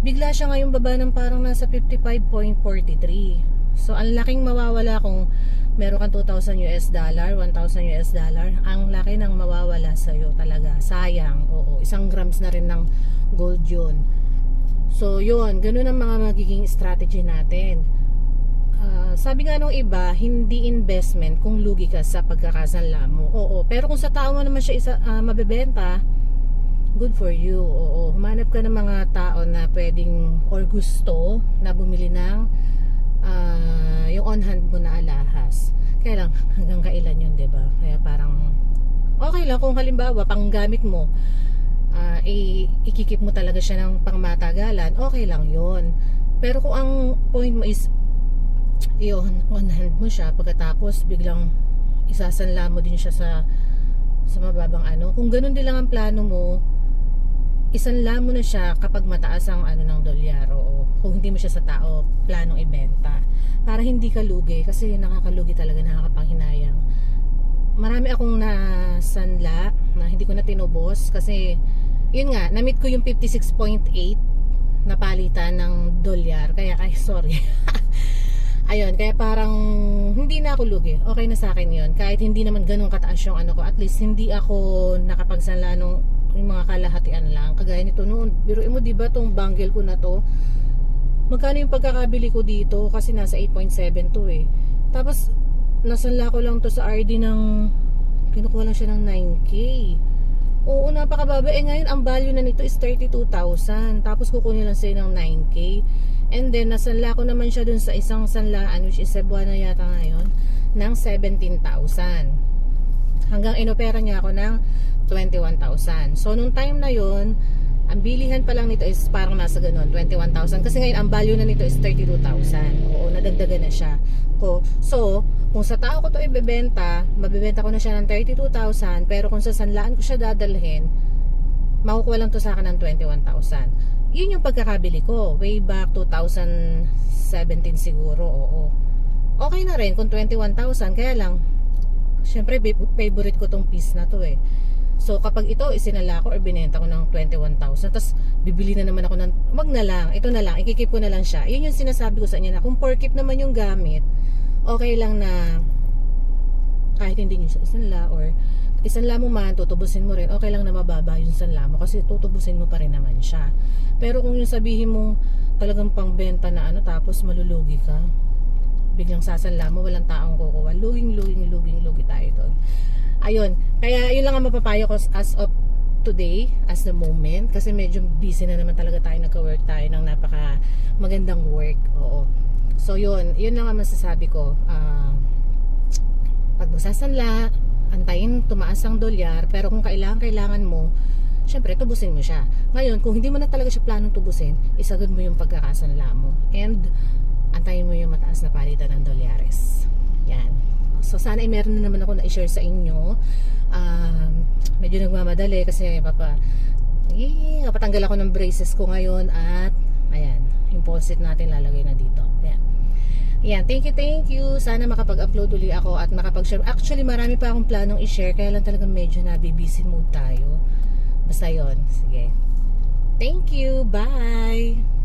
bigla siya ngayon baba ng parang nasa 55.43. So ang laking mawawala kung meron kang 2,000 US dollar, 1,000 US dollar, ang laki ng mawawala sa'yo talaga. Sayang, oo. 1 grams na rin ng gold yun. So yun, ganun ang mga magiging strategy natin. Sabi nga nung iba, hindi investment kung lugi ka sa pagkakasanla mo. Oo, pero kung sa tao mo naman siya mabebenta, good for you. Oo, humanap ka ng mga tao na pwedeng or gusto na bumili ng yung on hand mo na alahas. Kaya lang hanggang kailan yun, 'di ba? Kaya parang okay lang kung halimbawa panggamit mo ikikip mo talaga siya ng pangmatagalan, okay lang yun. Pero kung ang point mo is yun, on hand mo siya, pagkatapos biglang isasanla mo din siya sa mababang ano, kung ganun din lang ang plano mo, isanla mo na siya kapag mataas ang ano ng dolyar, o kung hindi mo siya sa tao planong ibenta, para hindi ka lugi, kasi nakakalugi talaga, nakakapanghinayang. Marami akong nasanla na hindi ko na tinubos kasi yun nga, na-meet ko yung 56.8 na palitan ng dolyar, kaya ay sorry ayun, kaya parang hindi na ako lugi, okay na sa akin yun, kahit hindi naman ganun kataas yung ano ko, at least hindi ako nakapagsanla nung yung mga kalahatian lang, kagaya nito noon. Biruin mo, diba, tong bangle ko na to, magkano yung pagkakabili ko dito, kasi nasa 8.7 to eh, tapos nasanla ko lang to sa RD ng kinukuha lang siya ng 9K. Oo, napakababa. Ngayon ang value na nito is 32,000, tapos kukunin lang sa'yo ng 9K. And then nasanla ko naman siya dun sa isang sanlaan, which is Cebuana yata ngayon, ng 17,000, hanggang inopera niya ako ng 21,000. So nung time na yon, ang bilihan pa lang nito is parang nasa ganun, 21,000, kasi ngayon ang value na nito is 32,000. Oo, nadagdagan na siya. So kung sa tao ko to ibebenta, mabebenta ko na siya ng 32,000, pero kung sa sanlaan ko siya dadalhin, makukuha lang to sa akin ng 21,000. Yun yung pagkakabili ko way back 2017 siguro. Oo, okay na rin kung 21,000, kaya lang syempre favorite ko tong piece na to eh. So kapag ito isinala ko or binenta ko ng 21,000, tapos bibili na naman ako ng, wag na lang, ito na lang, ikikip ko na lang siya. Yun yung sinasabi ko sa inyo, na kung porkip naman yung gamit, okay lang na kahit hindi nyo siya isanla, or isanla mo man, tutubusin mo rin, okay lang na mababa yung sanla mo, kasi tutubusin mo pa rin naman siya. Pero kung yung sabihin mong talagang pangbenta na ano, tapos malulugi ka, biglang sasanla mo, walang taong kukuha, lugi tayo doon. Ayun, kaya yun lang ang mapapayo ko as of today, as the moment, kasi medyo busy na naman talaga tayo, nagka-work tayo ng napaka magandang work. Oo. So yun lang ang masasabi ko. Pag masasanla, antayin tumaas ang dolyar, pero kung kailangan mo, syempre tubusin mo siya. Ngayon, kung hindi mo na talaga siya planong tubusin, isagad mo yung pagkakasanla mo, and antayin mo yung mataas na palitan ng dolyares. Yan. So sana ay meron na naman ako na i-share sa inyo. Medyo nagmamadali kasi kapatanggal ako ng braces ko ngayon, at ayan, yung faucet natin lalagay na dito. Yan, thank you. Sana makapag-upload uli ako at makapag-share. Actually, marami pa akong planong i-share, kaya lang talagang medyo busy mood tayo. Basta yun. Sige. Thank you. Bye!